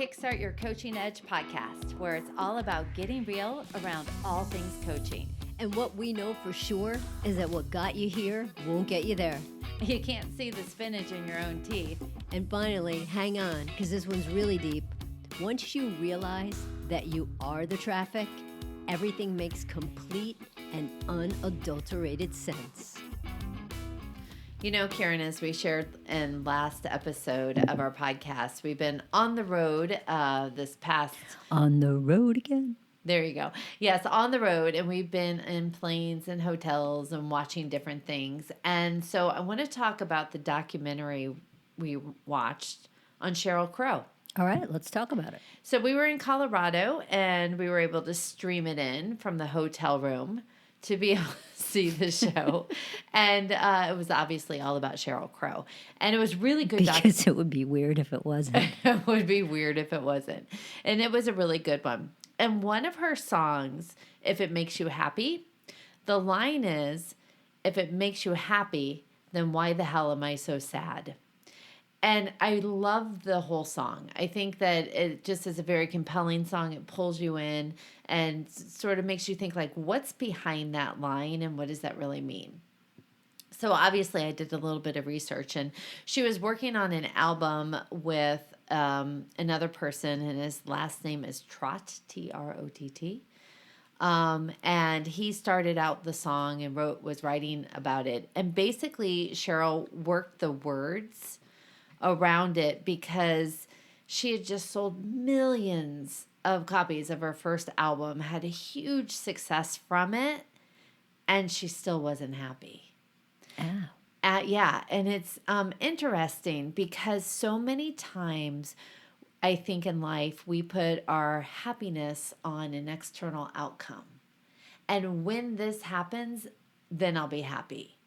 Kickstart Your Coaching Edge podcast, where it's all about getting real around all things coaching. And what we know for sure is that what got you here won't get you there. You can't see the spinach in your own teeth. And finally, hang on, because this one's really deep. Once you realize that you are the traffic, everything makes complete and unadulterated sense. You know, Karen, as we shared in last episode of our podcast, we've been on the road this past... On the road again? There you go. Yes, on the road, and we've been in planes and hotels and watching different things. And so I want to talk about the documentary we watched on Sheryl Crow. All right, let's talk about it. So we were in Colorado, and we were able to stream it in from the hotel room to be able to see the show. And it was obviously all about Sheryl Crow. And it was really good. Because it would be weird if it wasn't. It would be weird if it wasn't. And it was a really good one. And one of her songs, If It Makes You Happy, the line is, if it makes you happy, then why the hell am I so sad? And I love the whole song. I think that it just is a very compelling song. It pulls you in and sort of makes you think, like, what's behind that line and what does that really mean? So obviously I did a little bit of research, and she was working on an album with another person, and his last name is Trott, T-R-O-T-T. And he started out the song and was writing about it. And basically Sheryl worked the words around it because she had just sold millions of copies of her first album, had a huge success from it, and she still wasn't happy. Oh. Yeah, and it's interesting because so many times I think in life we put our happiness on an external outcome. And when this happens, then I'll be happy.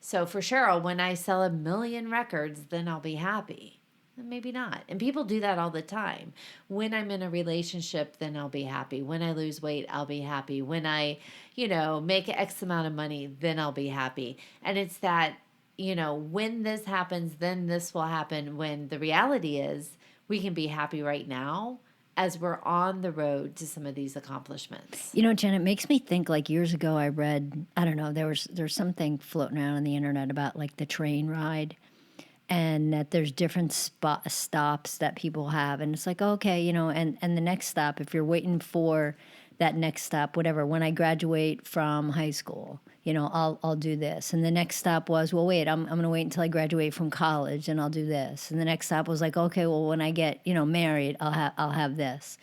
So for Sheryl, when I sell 1 million records, then I'll be happy. Maybe not. And people do that all the time. When I'm in a relationship, then I'll be happy. When I lose weight, I'll be happy. When I, make X amount of money, then I'll be happy. And it's that, when this happens, then this will happen. When the reality is we can be happy right now as we're on the road to some of these accomplishments. Jen, it makes me think, like, years ago I read, I don't know, there's something floating around on the internet about, like, the train ride, and that there's different stops that people have. And it's like, okay, and the next stop, if you're waiting for that next stop, whatever, when I graduate from high school, I'll do this. And the next stop was, well, wait, I'm going to wait until I graduate from college and I'll do this. And the next stop was like, okay, well, when I get, married, I'll have this.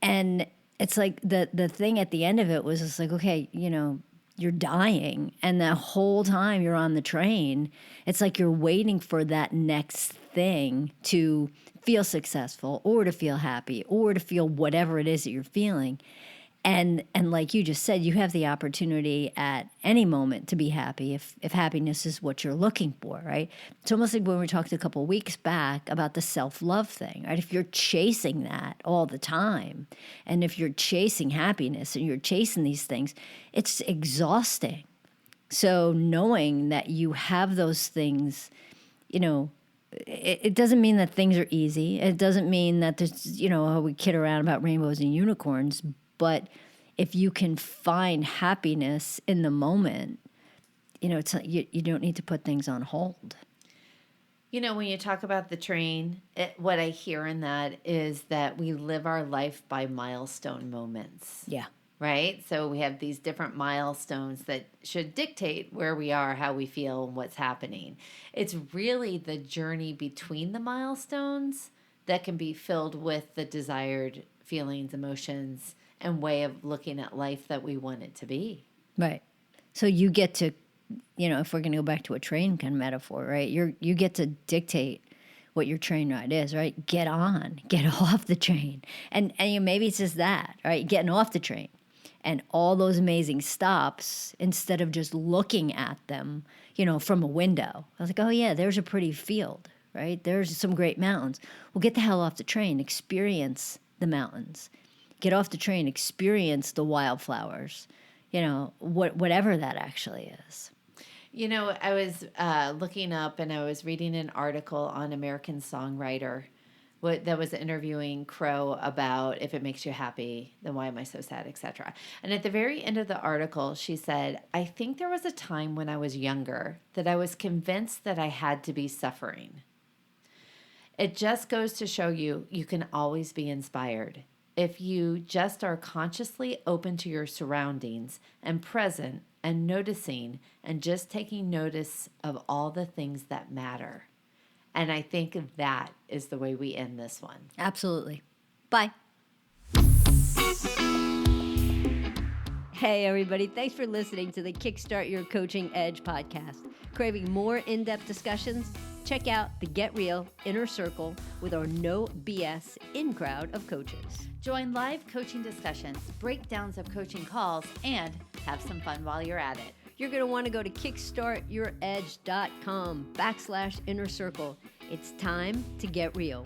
And it's like the thing at the end of it was just like, okay, you're dying, and the whole time you're on the train, it's like you're waiting for that next thing to feel successful or to feel happy or to feel whatever it is that you're feeling. And like you just said, you have the opportunity at any moment to be happy if happiness is what you're looking for, right? It's almost like when we talked a couple of weeks back about the self-love thing, right? If you're chasing that all the time, and if you're chasing happiness and you're chasing these things, it's exhausting. So knowing that you have those things, it doesn't mean that things are easy. It doesn't mean that there's, we kid around about rainbows and unicorns. But if you can find happiness in the moment, it's you don't need to put things on hold. When you talk about the train, what I hear in that is that we live our life by milestone moments. Yeah. Right? So we have these different milestones that should dictate where we are, how we feel, and what's happening. It's really the journey between the milestones that can be filled with the desired feelings, emotions, and way of looking at life that we want it to be. Right. So you get to, if we're going to go back to a train kind of metaphor, right? You get to dictate what your train ride is, right? Get off the train. And maybe it's just that, right? Getting off the train and all those amazing stops, instead of just looking at them, from a window. I was like, oh yeah, there's a pretty field, right? There's some great mountains. Well, get the hell off the train, experience the mountains. Get off the train, experience the wildflowers, whatever that actually is. I was looking up, and I was reading an article on American songwriter that was interviewing Crow about if it makes you happy, then why am I so sad, etc. And at the very end of the article, she said, I think there was a time when I was younger that I was convinced that I had to be suffering. It just goes to show you, you can always be inspired. If you just are consciously open to your surroundings and present and noticing and just taking notice of all the things that matter. And I think that is the way we end this one. Absolutely. Bye. Hey, everybody. Thanks for listening to the Kickstart Your Coaching Edge podcast. Craving more in-depth discussions? Check out the Get Real Inner Circle with our no BS in-crowd of coaches. Join live coaching discussions, breakdowns of coaching calls, and have some fun while you're at it. You're going to want to go to kickstartyyouredge.com/inner circle. It's time to get real.